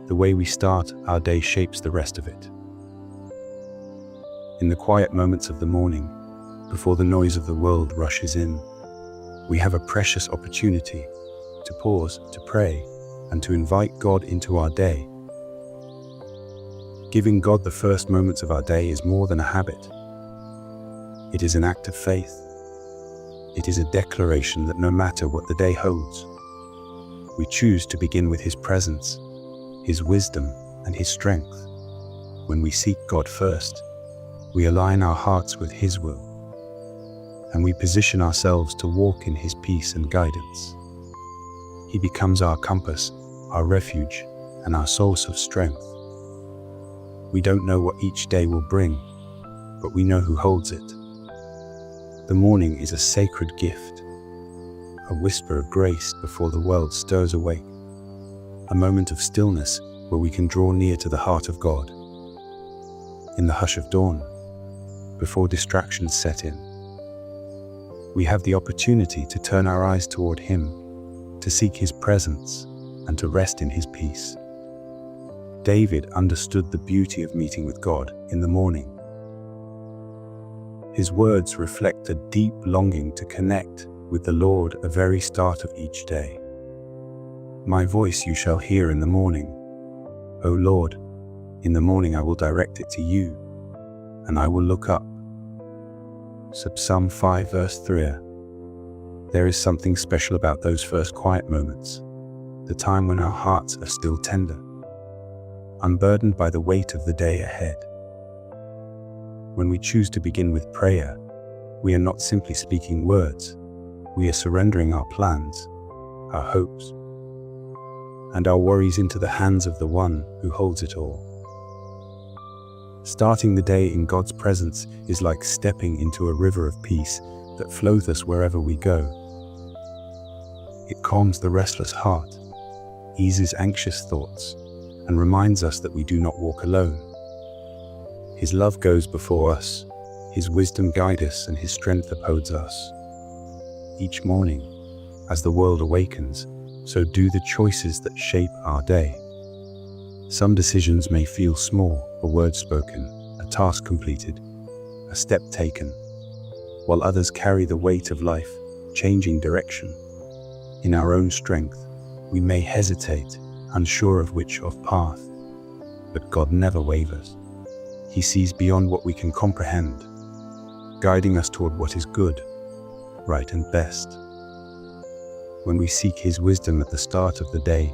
The way we start our day shapes the rest of it. In the quiet moments of the morning, before the noise of the world rushes in, we have a precious opportunity to pause, to pray, and to invite God into our day. Giving God the first moments of our day is more than a habit. It is an act of faith. It is a declaration that no matter what the day holds, we choose to begin with His presence, His wisdom, and His strength. When we seek God first, we align our hearts with His will, and we position ourselves to walk in His peace and guidance. He becomes our compass, our refuge, and our source of strength. We don't know what each day will bring, but we know who holds it. The morning is a sacred gift, a whisper of grace before the world stirs awake, a moment of stillness where we can draw near to the heart of God. In the hush of dawn, before distractions set in, we have the opportunity to turn our eyes toward Him, to seek His presence, and to rest in His peace. David understood the beauty of meeting with God in the morning. His words reflect a deep longing to connect with the Lord at the very start of each day. My voice you shall hear in the morning. O Lord, in the morning I will direct it to you, and I will look up. Psalm 5 verse 3. There is something special about those first quiet moments, the time when our hearts are still tender, unburdened by the weight of the day ahead. When we choose to begin with prayer, we are not simply speaking words, we are surrendering our plans, our hopes, and our worries into the hands of the One who holds it all. Starting the day in God's presence is like stepping into a river of peace that flows us wherever we go. It calms the restless heart, eases anxious thoughts, and reminds us that we do not walk alone. His love goes before us, His wisdom guides us, and His strength upholds us. Each morning, as the world awakens, so do the choices that shape our day. Some decisions may feel small, a word spoken, a task completed, a step taken, while others carry the weight of life, changing direction. In our own strength, we may hesitate, unsure of which path, but God never wavers. He sees beyond what we can comprehend, guiding us toward what is good, right, and best. When we seek His wisdom at the start of the day,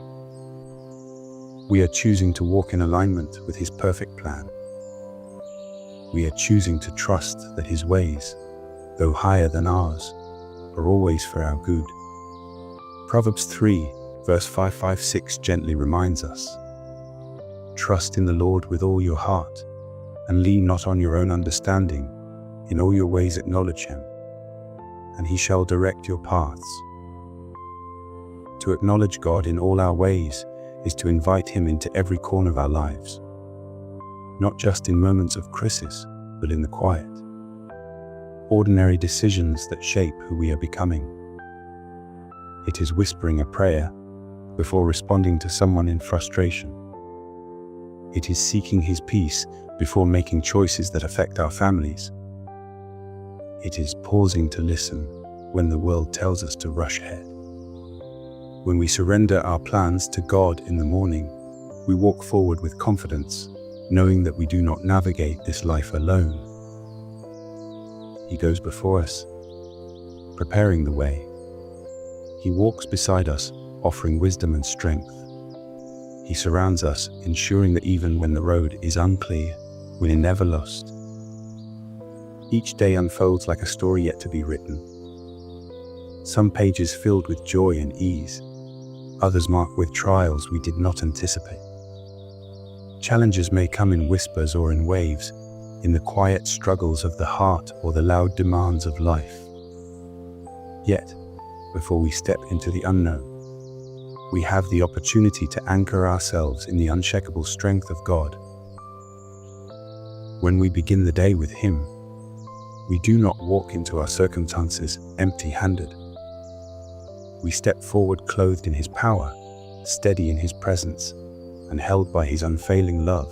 we are choosing to walk in alignment with His perfect plan. We are choosing to trust that His ways, though higher than ours, are always for our good. Proverbs 3, verse 556 gently reminds us, "Trust in the Lord with all your heart, and lean not on your own understanding. In all your ways acknowledge Him, and He shall direct your paths." To acknowledge God in all our ways is to invite Him into every corner of our lives, not just in moments of crisis, but in the quiet, ordinary decisions that shape who we are becoming. It is whispering a prayer before responding to someone in frustration. It is seeking His peace before making choices that affect our families. It is pausing to listen when the world tells us to rush ahead. When we surrender our plans to God in the morning, we walk forward with confidence, knowing that we do not navigate this life alone. He goes before us, preparing the way. He walks beside us, offering wisdom and strength. He surrounds us, ensuring that even when the road is unclear, we're never lost. Each day unfolds like a story yet to be written. Some pages filled with joy and ease, others marked with trials we did not anticipate. Challenges may come in whispers or in waves, in the quiet struggles of the heart or the loud demands of life. Yet, before we step into the unknown, we have the opportunity to anchor ourselves in the unshakable strength of God. When we begin the day with Him, we do not walk into our circumstances empty-handed. We step forward clothed in His power, steady in His presence, and held by his unfailing love.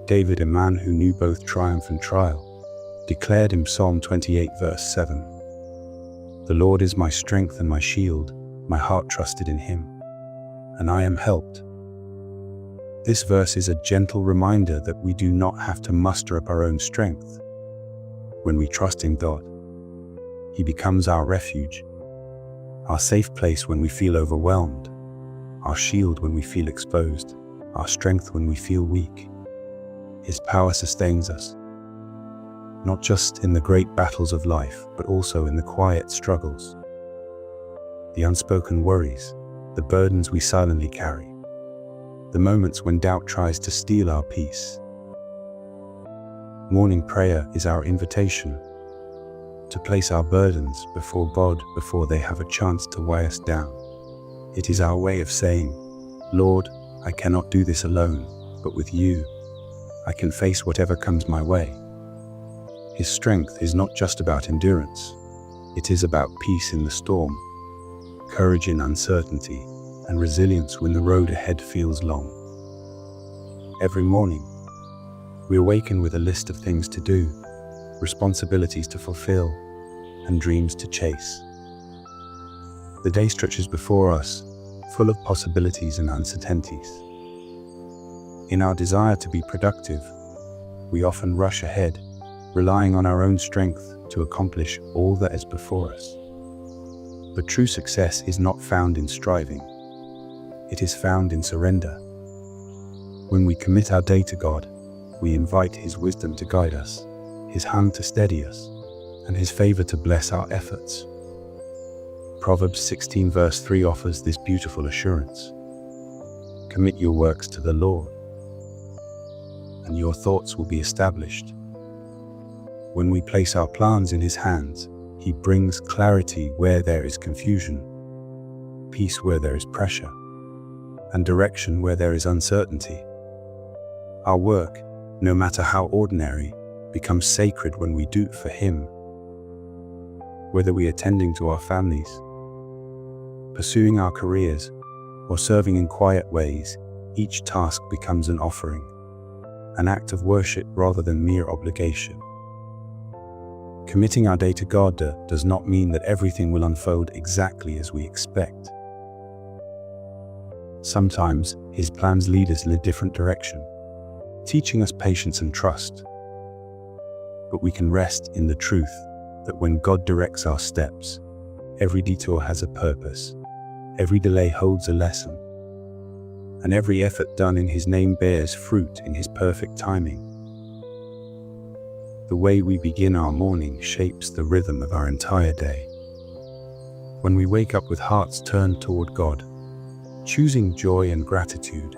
David, a man who knew both triumph and trial, declared in Psalm 28 verse 7, "The Lord is my strength and my shield, my heart trusted in him, and I am helped." This verse is a gentle reminder that we do not have to muster up our own strength. When we trust in God, He becomes our refuge, our safe place when we feel overwhelmed, our shield when we feel exposed, our strength when we feel weak. His power sustains us, not just in the great battles of life, but also in the quiet struggles, the unspoken worries, the burdens we silently carry, the moments when doubt tries to steal our peace. Morning prayer is our invitation to place our burdens before God before they have a chance to weigh us down. It is our way of saying, "Lord, I cannot do this alone, but with you, I can face whatever comes my way." His strength is not just about endurance. It is about peace in the storm, courage in uncertainty, and resilience when the road ahead feels long. Every morning, we awaken with a list of things to do, responsibilities to fulfill, and dreams to chase. The day stretches before us, full of possibilities and uncertainties. In our desire to be productive, we often rush ahead, relying on our own strength to accomplish all that is before us. But true success is not found in striving. It is found in surrender. When we commit our day to God, we invite His wisdom to guide us, His hand to steady us, and His favor to bless our efforts. Proverbs 16 verse 3 offers this beautiful assurance. Commit your works to the Lord, and your thoughts will be established. When we place our plans in His hands, He brings clarity where there is confusion, peace where there is pressure, and direction where there is uncertainty. Our work, no matter how ordinary, becomes sacred when we do it for Him. Whether we are tending to our families, pursuing our careers, or serving in quiet ways, each task becomes an offering, an act of worship rather than mere obligation. Committing our day to God does not mean that everything will unfold exactly as we expect. Sometimes His plans lead us in a different direction, teaching us patience and trust. But we can rest in the truth that when God directs our steps, every detour has a purpose, every delay holds a lesson, and every effort done in His name bears fruit in His perfect timing. The way we begin our morning shapes the rhythm of our entire day. When we wake up with hearts turned toward God, choosing joy and gratitude,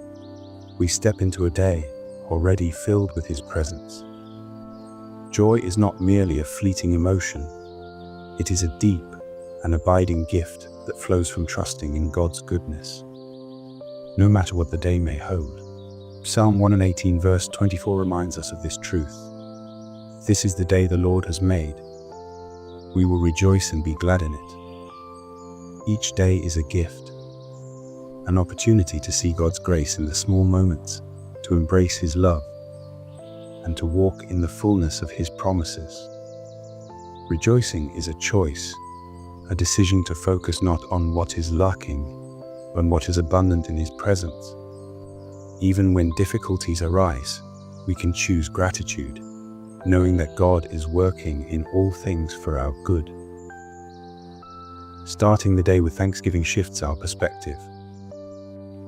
we step into a day already filled with His presence. Joy is not merely a fleeting emotion. It is a deep and abiding gift that flows from trusting in God's goodness, no matter what the day may hold. Psalm 118 verse 24 reminds us of this truth. This is the day the Lord has made. We will rejoice and be glad in it. Each day is a gift, an opportunity to see God's grace in the small moments, to embrace His love, and to walk in the fullness of His promises. Rejoicing is a choice, a decision to focus not on what is lacking, but on what is abundant in His presence. Even when difficulties arise, we can choose gratitude, knowing that God is working in all things for our good. Starting the day with thanksgiving shifts our perspective.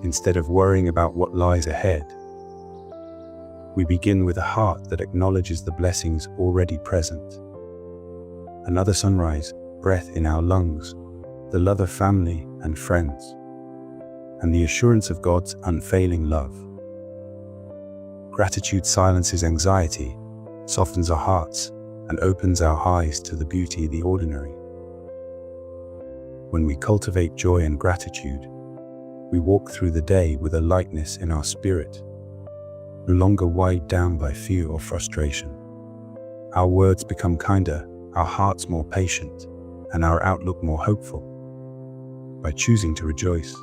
Instead of worrying about what lies ahead, we begin with a heart that acknowledges the blessings already present. Another sunrise, breath in our lungs, the love of family and friends, and the assurance of God's unfailing love. Gratitude silences anxiety, softens our hearts, and opens our eyes to the beauty of the ordinary. When we cultivate joy and gratitude, we walk through the day with a lightness in our spirit, no longer weighed down by fear or frustration. Our words become kinder, our hearts more patient, and our outlook more hopeful. By choosing to rejoice,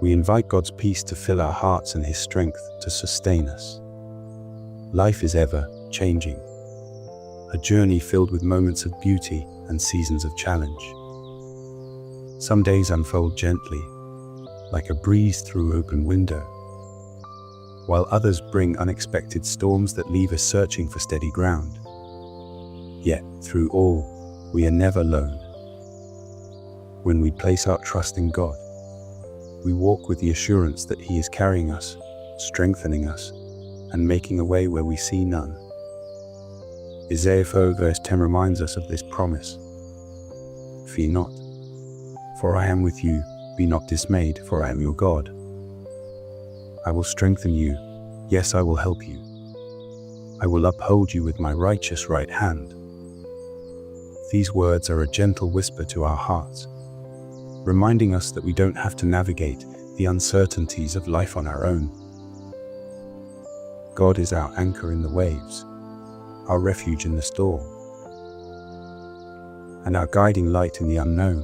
We invite God's peace to fill our hearts and His strength to sustain us. Life is ever changing, a journey filled with moments of beauty and seasons of challenge. Some days unfold gently, like a breeze through open window, while others bring unexpected storms that leave us searching for steady ground. Yet, through all, we are never alone. When we place our trust in God, we walk with the assurance that He is carrying us, strengthening us, and making a way where we see none. Isaiah 4 verse 10 reminds us of this promise. Fear not, for I am with you. Be not dismayed, for I am your God. I will strengthen you. Yes, I will help you. I will uphold you with my righteous right hand. These words are a gentle whisper to our hearts, reminding us that we don't have to navigate the uncertainties of life on our own. God is our anchor in the waves, our refuge in the storm, and our guiding light in the unknown.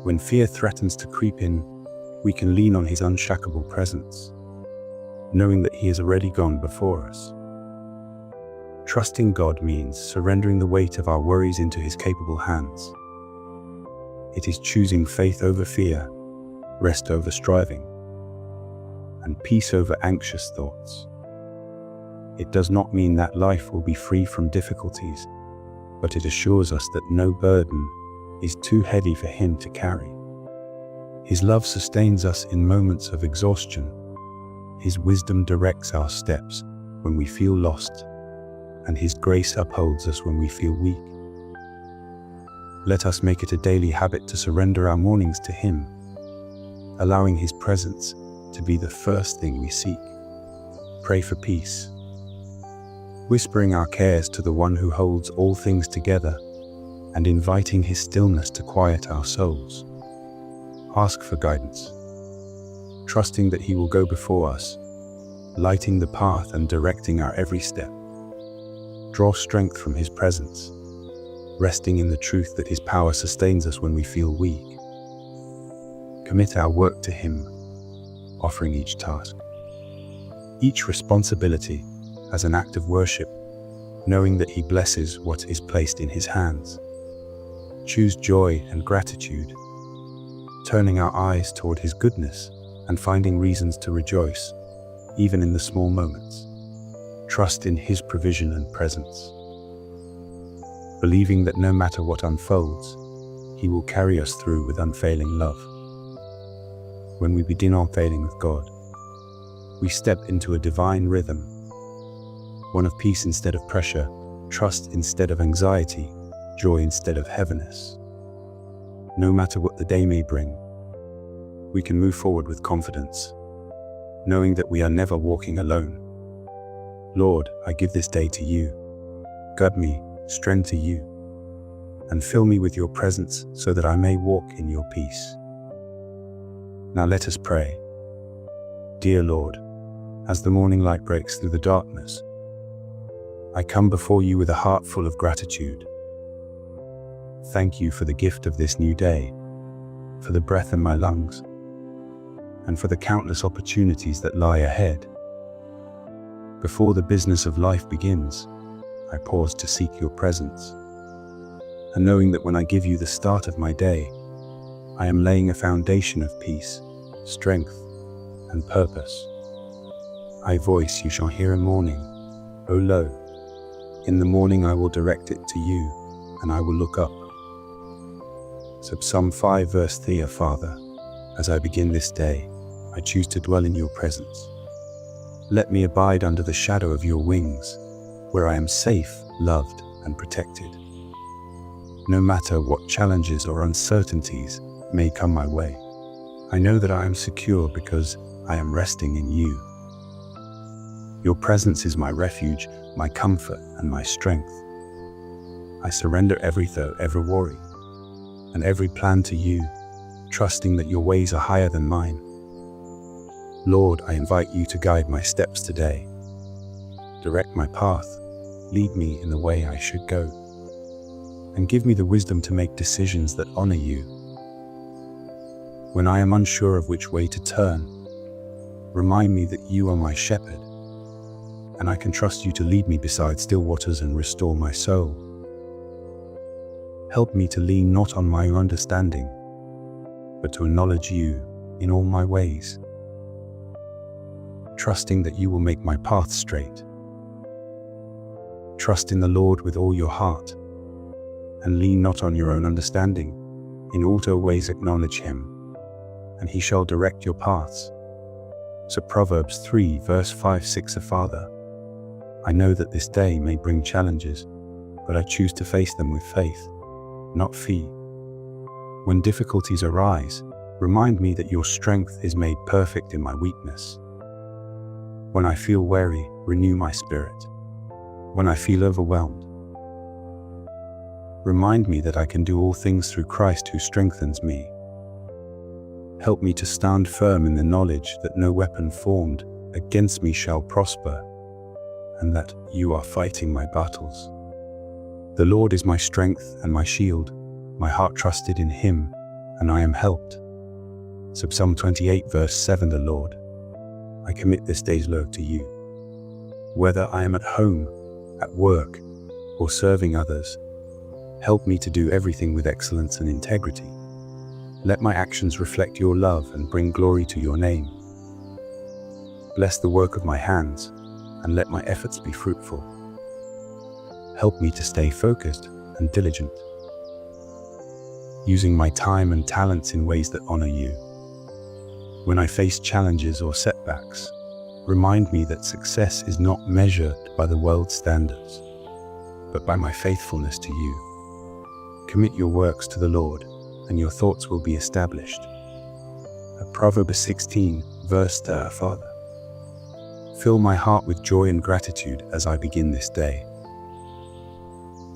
When fear threatens to creep in, we can lean on His unshakable presence, knowing that He has already gone before us. Trusting God means surrendering the weight of our worries into His capable hands. It is choosing faith over fear, rest over striving, and peace over anxious thoughts. It does not mean that life will be free from difficulties, but it assures us that no burden is too heavy for Him to carry. His love sustains us in moments of exhaustion. His wisdom directs our steps when we feel lost, and His grace upholds us when we feel weak. Let us make it a daily habit to surrender our mornings to Him, allowing His presence to be the first thing we seek. Pray for peace, whispering our cares to the One who holds all things together, and inviting His stillness to quiet our souls. Ask for guidance, trusting that He will go before us, lighting the path and directing our every step. Draw strength from His presence, resting in the truth that His power sustains us when we feel weak. Commit our work to Him, offering each task, each responsibility as an act of worship, knowing that He blesses what is placed in His hands. Choose joy and gratitude, turning our eyes toward His goodness and finding reasons to rejoice, even in the small moments. Trust in His provision and presence, believing that no matter what unfolds, He will carry us through with unfailing love. When we begin unfailing with God, we step into a divine rhythm, one of peace instead of pressure, trust instead of anxiety, joy instead of heaviness. No matter what the day may bring, we can move forward with confidence, knowing that we are never walking alone. Lord, I give this day to you. Guide me, strengthen you, and fill me with your presence so that I may walk in your peace. Now let us pray. Dear Lord, as the morning light breaks through the darkness, I come before you with a heart full of gratitude. Thank you for the gift of this new day, for the breath in my lungs, and for the countless opportunities that lie ahead. Before the business of life begins, I pause to seek your presence, and knowing that when I give you the start of my day, I am laying a foundation of peace, strength, and purpose. I voice you shall hear in morning, O lo, in the morning I will direct it to you, and I will look up. So Psalm 5 verse 3, Father, as I begin this day, I choose to dwell in your presence. Let me abide under the shadow of your wings, where I am safe, loved, and protected. No matter what challenges or uncertainties may come my way, I know that I am secure because I am resting in you. Your presence is my refuge, my comfort, and my strength. I surrender every thought, every worry, and every plan to you, trusting that your ways are higher than mine. Lord, I invite you to guide my steps today. Direct my path, lead me in the way I should go, and give me the wisdom to make decisions that honor you. When I am unsure of which way to turn, remind me that you are my shepherd, and I can trust you to lead me beside still waters and restore my soul. Help me to lean not on my understanding, but to acknowledge you in all my ways, trusting that you will make my path straight. Trust in the Lord with all your heart, and lean not on your own understanding. In all your ways acknowledge him, and he shall direct your paths. So Proverbs 3 verse 5-6. Father, I know that this day may bring challenges, but I choose to face them with faith, not fear. When difficulties arise, remind me that your strength is made perfect in my weakness. When I feel weary, renew my spirit. When I feel overwhelmed, remind me that I can do all things through Christ who strengthens me. Help me to stand firm in the knowledge that no weapon formed against me shall prosper, and that you are fighting my battles. The Lord is my strength and my shield. My heart trusted in him, and I am helped. Psalm 28 verse 7. The Lord, I commit this day's load to you. Whether I am at home, at work, or serving others, help me to do everything with excellence and integrity. Let my actions reflect your love and bring glory to your name. Bless the work of my hands, and let my efforts be fruitful. Help me to stay focused and diligent, using my time and talents in ways that honor you. When I face challenges or setbacks, remind me that success is not measured by the world's standards, but by my faithfulness to you. Commit your works to the Lord, and your thoughts will be established. Proverbs 16 verse 2. Father, fill my heart with joy and gratitude as I begin this day.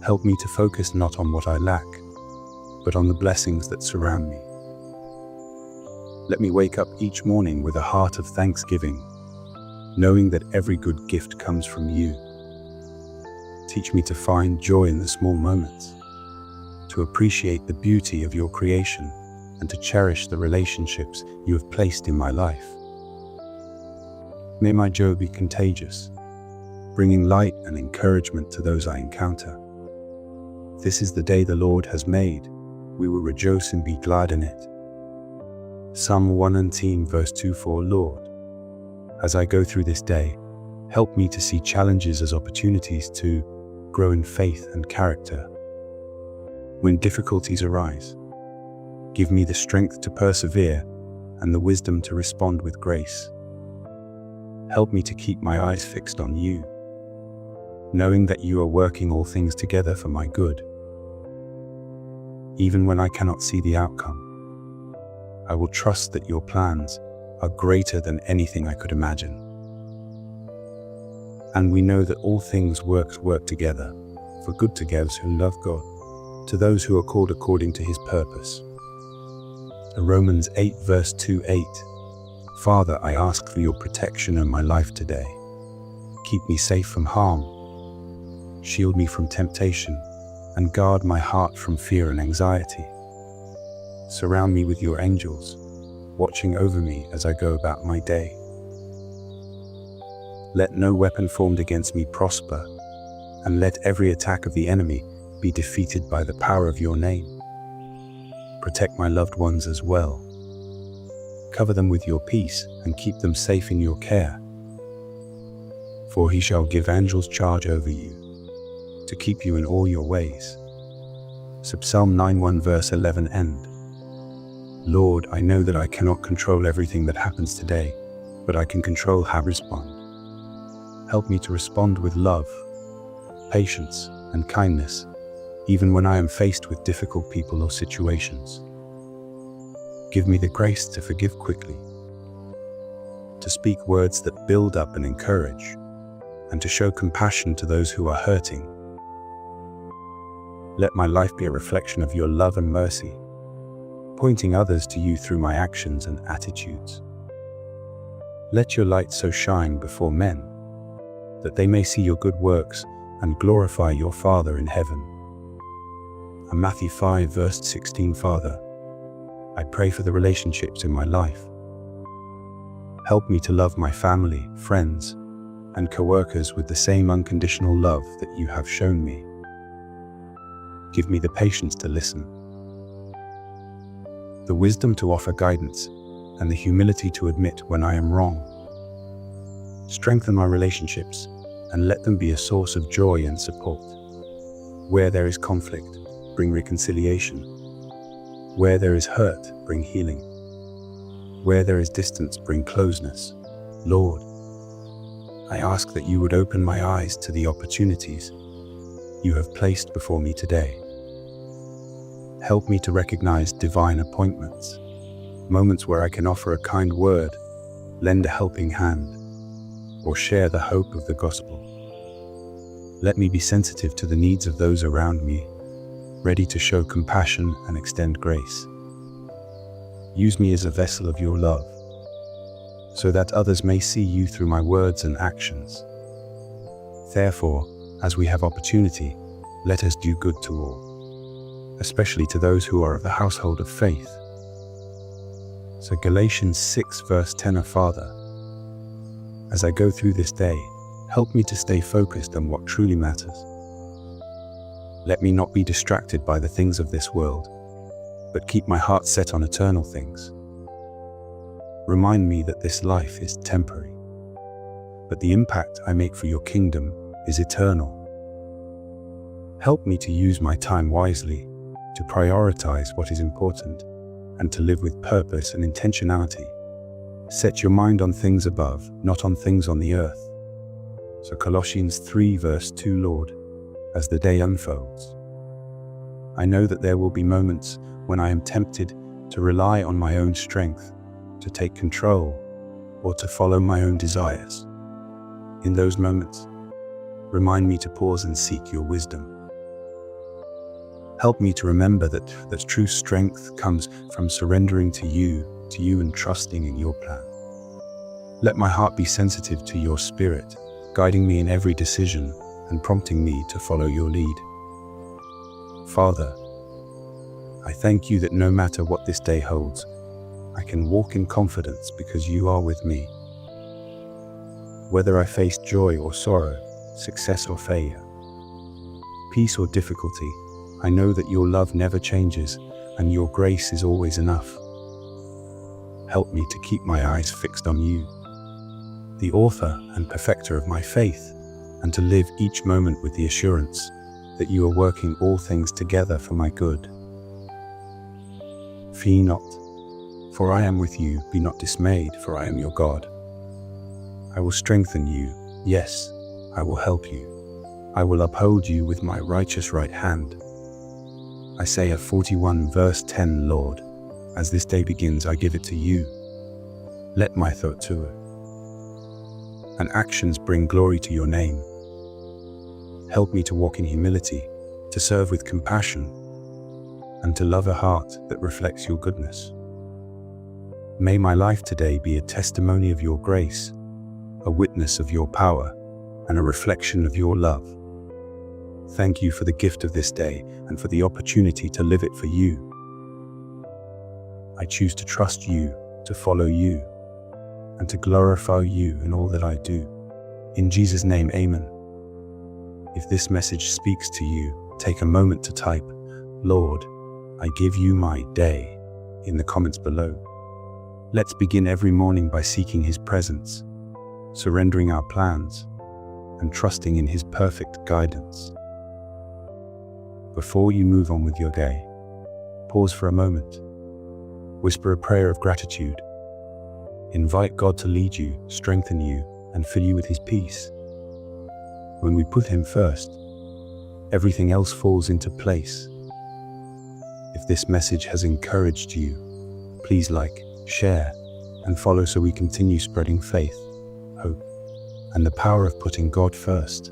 Help me to focus not on what I lack, but on the blessings that surround me. Let me wake up each morning with a heart of thanksgiving, knowing that every good gift comes from you. Teach me to find joy in the small moments, to appreciate the beauty of your creation, and to cherish the relationships you have placed in my life. May my joy be contagious, bringing light and encouragement to those I encounter. This is the day the Lord has made. We will rejoice and be glad in it. Psalm 119 verse 2-4. Lord, as I go through this day, help me to see challenges as opportunities to grow in faith and character. When difficulties arise, give me the strength to persevere and the wisdom to respond with grace. Help me to keep my eyes fixed on you, knowing that you are working all things together for my good. Even when I cannot see the outcome, I will trust that your plans are greater than anything I could imagine. And we know that all things work together for good to those who love God, to those who are called according to his purpose. Romans 8 verse 2-8. Father, I ask for your protection in my life today. Keep me safe from harm, shield me from temptation, and guard my heart from fear and anxiety. Surround me with your angels, watching over me as I go about my day. Let no weapon formed against me prosper, and let every attack of the enemy be defeated by the power of your name. Protect my loved ones as well. Cover them with your peace and keep them safe in your care. For he shall give angels charge over you, to keep you in all your ways. Psalm 91 verse 11 end. Lord, I know that I cannot control everything that happens today, but I can control how I respond. Help me to respond with love, patience, and kindness, even when I am faced with difficult people or situations. Give me the grace to forgive quickly, to speak words that build up and encourage, and to show compassion to those who are hurting. Let my life be a reflection of your love and mercy, pointing others to you through my actions and attitudes. Let your light so shine before men, that they may see your good works and glorify your Father in heaven. And Matthew 5 verse 16. Father, I pray for the relationships in my life. Help me to love my family, friends, and co-workers with the same unconditional love that you have shown me. Give me the patience to listen, the wisdom to offer guidance, and the humility to admit when I am wrong. Strengthen my relationships and let them be a source of joy and support. Where there is conflict, bring reconciliation. Where there is hurt, bring healing. Where there is distance, bring closeness. Lord, I ask that you would open my eyes to the opportunities you have placed before me today. Help me to recognize divine appointments, moments where I can offer a kind word, lend a helping hand, or share the hope of the gospel. Let me be sensitive to the needs of those around me, ready to show compassion and extend grace. Use me as a vessel of your love, so that others may see you through my words and actions. Therefore, as we have opportunity, let us do good to all, especially to those who are of the household of faith. So Galatians 6 verse 10, Father, as I go through this day, help me to stay focused on what truly matters. Let me not be distracted by the things of this world, but keep my heart set on eternal things. Remind me that this life is temporary, but the impact I make for your kingdom is eternal. Help me to use my time wisely, to prioritize what is important, and to live with purpose and intentionality. Set your mind on things above, not on things on the earth. So Colossians 3 verse 2, Lord, as the day unfolds, I know that there will be moments when I am tempted to rely on my own strength, to take control, or to follow my own desires. In those moments, remind me to pause and seek your wisdom. Help me to remember that true strength comes from surrendering to you and trusting in your plan. Let my heart be sensitive to your spirit, guiding me in every decision and prompting me to follow your lead. Father, I thank you that no matter what this day holds, I can walk in confidence because you are with me. Whether I face joy or sorrow, success or failure, peace or difficulty, I know that your love never changes and your grace is always enough. Help me to keep my eyes fixed on you, the author and perfecter of my faith, and to live each moment with the assurance that you are working all things together for my good. Fear not, for I am with you. Be not dismayed, for I am your God. I will strengthen you. Yes, I will help you. I will uphold you with my righteous right hand. Isaiah 41 verse 10, Lord, as this day begins, I give it to you. Let my thought to it and actions bring glory to your name. Help me to walk in humility, to serve with compassion, and to love a heart that reflects your goodness. May my life today be a testimony of your grace, a witness of your power, and a reflection of your love. Thank you for the gift of this day and for the opportunity to live it for you. I choose to trust you, to follow you, and to glorify you in all that I do. In Jesus' name, amen. If this message speaks to you, take a moment to type, Lord, I give you my day, in the comments below. Let's begin every morning by seeking His presence, surrendering our plans, and trusting in His perfect guidance. Before you move on with your day, pause for a moment. Whisper a prayer of gratitude. Invite God to lead you, strengthen you, and fill you with His peace. When we put Him first, everything else falls into place. If this message has encouraged you, please like, share, and follow so we continue spreading faith, hope, and the power of putting God first.